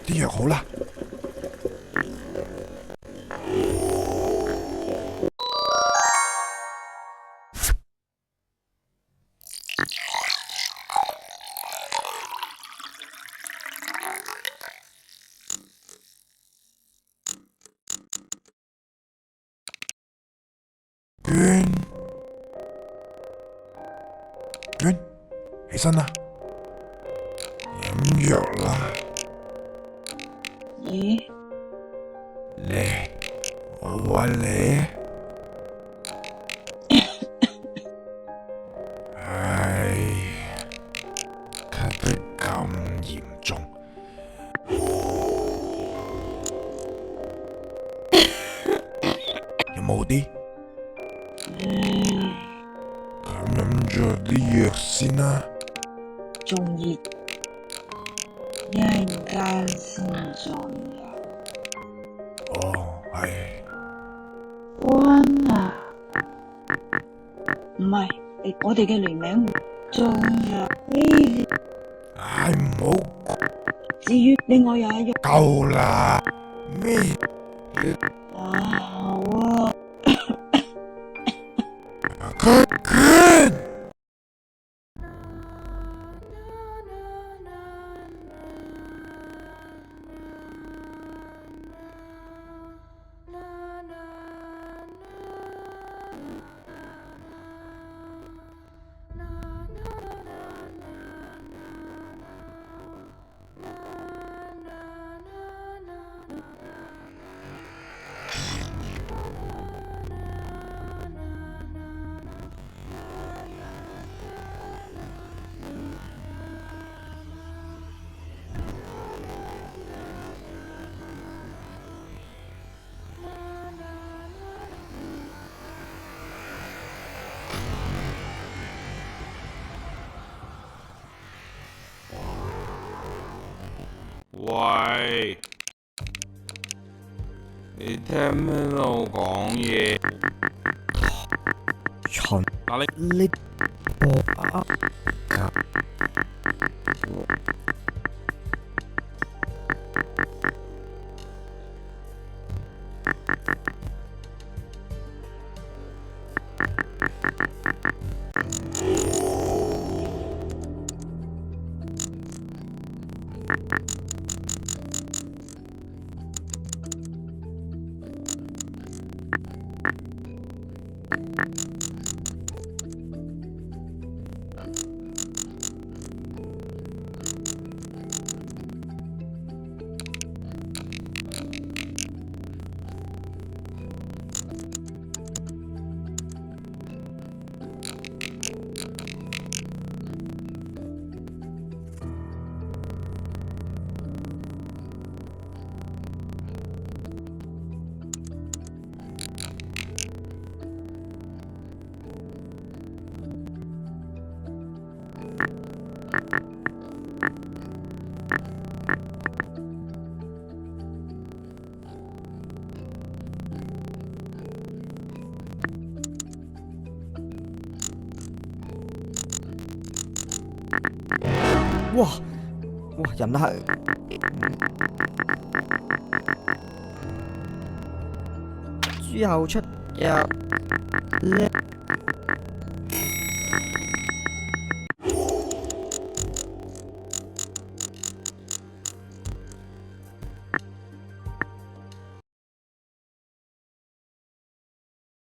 啲藥好啦。娟，娟，起身啦，飲藥啦。咦？嚟，我搵你。唉，咳得咁嚴重，有冇啲？咁飲咗啲藥先啦。仲熱，一陣間先仲有。哦，係。溫啊，唔係，我哋嘅聯名仲有呢啲。唉，唔好，至於另外有一樣。夠啦。咩？好啊。娟，喂，你聽唔聽到我講嘢？秦，嗱你播啊！哇哇，人係之後出入呢